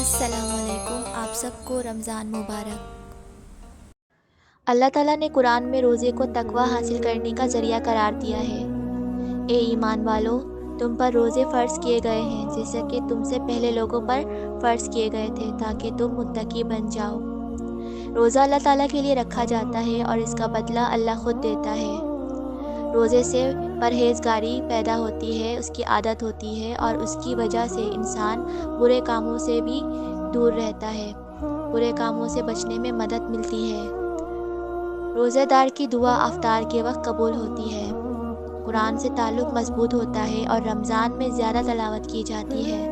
السلام علیکم، آپ سب کو رمضان مبارک۔ اللہ تعالیٰ نے قرآن میں روزے کو تقویٰ حاصل کرنے کا ذریعہ قرار دیا ہے۔ اے ایمان والو، تم پر روزے فرض کیے گئے ہیں جیسا کہ تم سے پہلے لوگوں پر فرض کیے گئے تھے تاکہ تم متقی بن جاؤ۔ روزہ اللہ تعالیٰ کے لیے رکھا جاتا ہے اور اس کا بدلہ اللہ خود دیتا ہے۔ روزے سے پرہیزگاری پیدا ہوتی ہے، اس کی عادت ہوتی ہے اور اس کی وجہ سے انسان برے کاموں سے بھی دور رہتا ہے، برے کاموں سے بچنے میں مدد ملتی ہے۔ روزہ دار کی دعا افطار کے وقت قبول ہوتی ہے، قرآن سے تعلق مضبوط ہوتا ہے اور رمضان میں زیادہ تلاوت کی جاتی ہے۔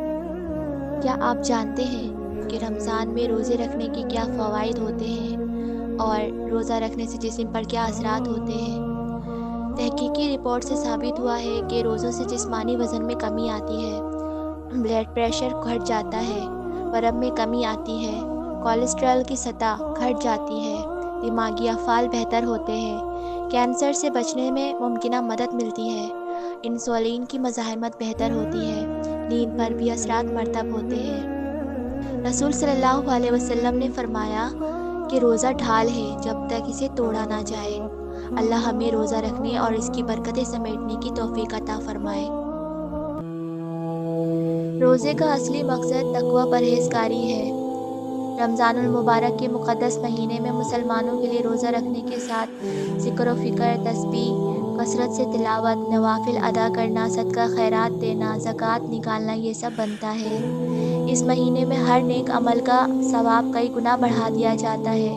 کیا آپ جانتے ہیں کہ رمضان میں روزے رکھنے کے کیا فوائد ہوتے ہیں اور روزہ رکھنے سے جسم پر کیا اثرات ہوتے ہیں؟ تحقیقی رپورٹ سے ثابت ہوا ہے کہ روزوں سے جسمانی وزن میں کمی آتی ہے، بلڈ پریشر گھٹ جاتا ہے، ورم میں کمی آتی ہے، کولیسٹرول کی سطح گھٹ جاتی ہے، دماغی افعال بہتر ہوتے ہیں، کینسر سے بچنے میں ممکنہ مدد ملتی ہے، انسولین کی مزاحمت بہتر ہوتی ہے، نیند پر بھی اثرات مرتب ہوتے ہیں۔ رسول صلی اللہ علیہ وسلم نے فرمایا کہ روزہ ڈھال ہے جب تک اسے توڑا نہ جائے۔ اللہ ہمیں روزہ رکھنے اور اس کی برکتیں سمیٹنے کی توفیق عطا فرمائے۔ روزے کا اصلی مقصد تقویٰ پرہیزگاری ہے۔ رمضان المبارک کے مقدس مہینے میں مسلمانوں کے لیے روزہ رکھنے کے ساتھ ذکر و فکر، تسبیح، کثرت سے تلاوت، نوافل ادا کرنا، صدقہ خیرات دینا، زکوٰۃ نکالنا یہ سب بنتا ہے۔ اس مہینے میں ہر نیک عمل کا ثواب کئی گنا بڑھا دیا جاتا ہے۔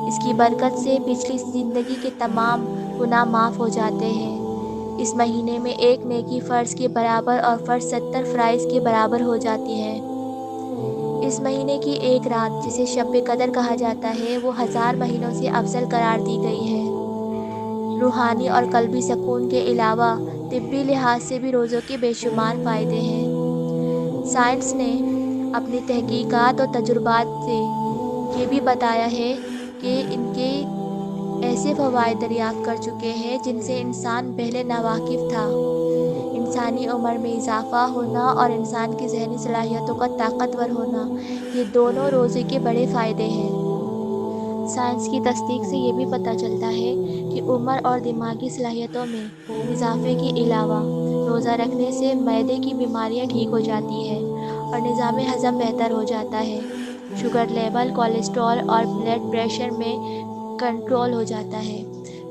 اس کی برکت سے پچھلی زندگی کے تمام گناہ معاف ہو جاتے ہیں۔ اس مہینے میں ایک نیکی فرض کے برابر اور فرض 70 فرائض کے برابر ہو جاتی ہے۔ اس مہینے کی ایک رات جسے شب قدر کہا جاتا ہے وہ 1000 مہینوں سے افضل قرار دی گئی ہے۔ روحانی اور قلبی سکون کے علاوہ طبی لحاظ سے بھی روزوں کے بے شمار فائدے ہیں۔ سائنس نے اپنی تحقیقات اور تجربات سے یہ بھی بتایا ہے کہ ان کے ایسے فوائد دریافت کر چکے ہیں جن سے انسان پہلے ناواقف تھا۔ انسانی عمر میں اضافہ ہونا اور انسان کی ذہنی صلاحیتوں کا طاقتور ہونا، یہ دونوں روزے کے بڑے فائدے ہیں۔ سائنس کی تصدیق سے یہ بھی پتہ چلتا ہے کہ عمر اور دماغی صلاحیتوں میں اضافے کے علاوہ روزہ رکھنے سے معدے کی بیماریاں ٹھیک ہو جاتی ہیں اور نظام ہضم بہتر ہو جاتا ہے۔ شوگر لیول، کولیسٹرول اور بلڈ پریشر میں کنٹرول ہو جاتا ہے۔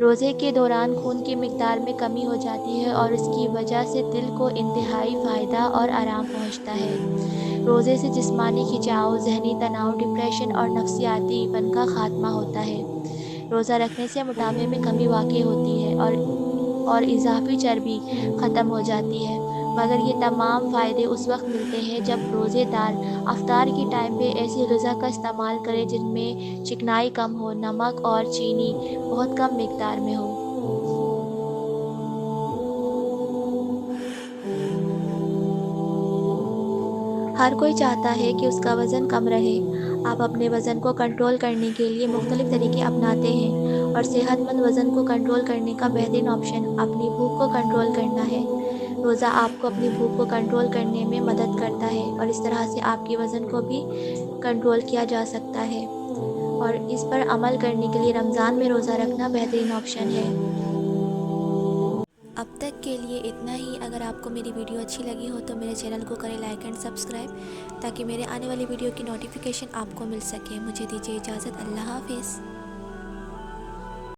روزے کے دوران خون کی مقدار میں کمی ہو جاتی ہے اور اس کی وجہ سے دل کو انتہائی فائدہ اور آرام پہنچتا ہے۔ روزے سے جسمانی کھچاؤ، ذہنی تناؤ، ڈپریشن اور نفسیاتی بن کا خاتمہ ہوتا ہے۔ روزہ رکھنے سے موٹاپے میں کمی واقع ہوتی ہے اور اضافی چربی ختم ہو جاتی ہے، مگر یہ تمام فائدے اس وقت ملتے ہیں جب روزے دار افطار کی ٹائم پہ ایسی غذا کا استعمال کرے جن میں چکنائی کم ہو، نمک اور چینی بہت کم مقدار میں ہو۔ ہر کوئی چاہتا ہے کہ اس کا وزن کم رہے۔ آپ اپنے وزن کو کنٹرول کرنے کے لیے مختلف طریقے اپناتے ہیں اور صحت مند وزن کو کنٹرول کرنے کا بہترین آپشن اپنی بھوک کو کنٹرول کرنا ہے۔ روزہ آپ کو اپنی بھوک کو کنٹرول کرنے میں مدد کرتا ہے اور اس طرح سے آپ کے وزن کو بھی کنٹرول کیا جا سکتا ہے، اور اس پر عمل کرنے کے لیے رمضان میں روزہ رکھنا بہترین آپشن ہے۔ اب تک کے لیے اتنا ہی۔ اگر آپ کو میری ویڈیو اچھی لگی ہو تو میرے چینل کو کریں لائک اینڈ سبسکرائب تاکہ میرے آنے والی ویڈیو کی نوٹیفیکیشن آپ کو مل سکے۔ مجھے دیجیے اجازت، اللہ حافظ۔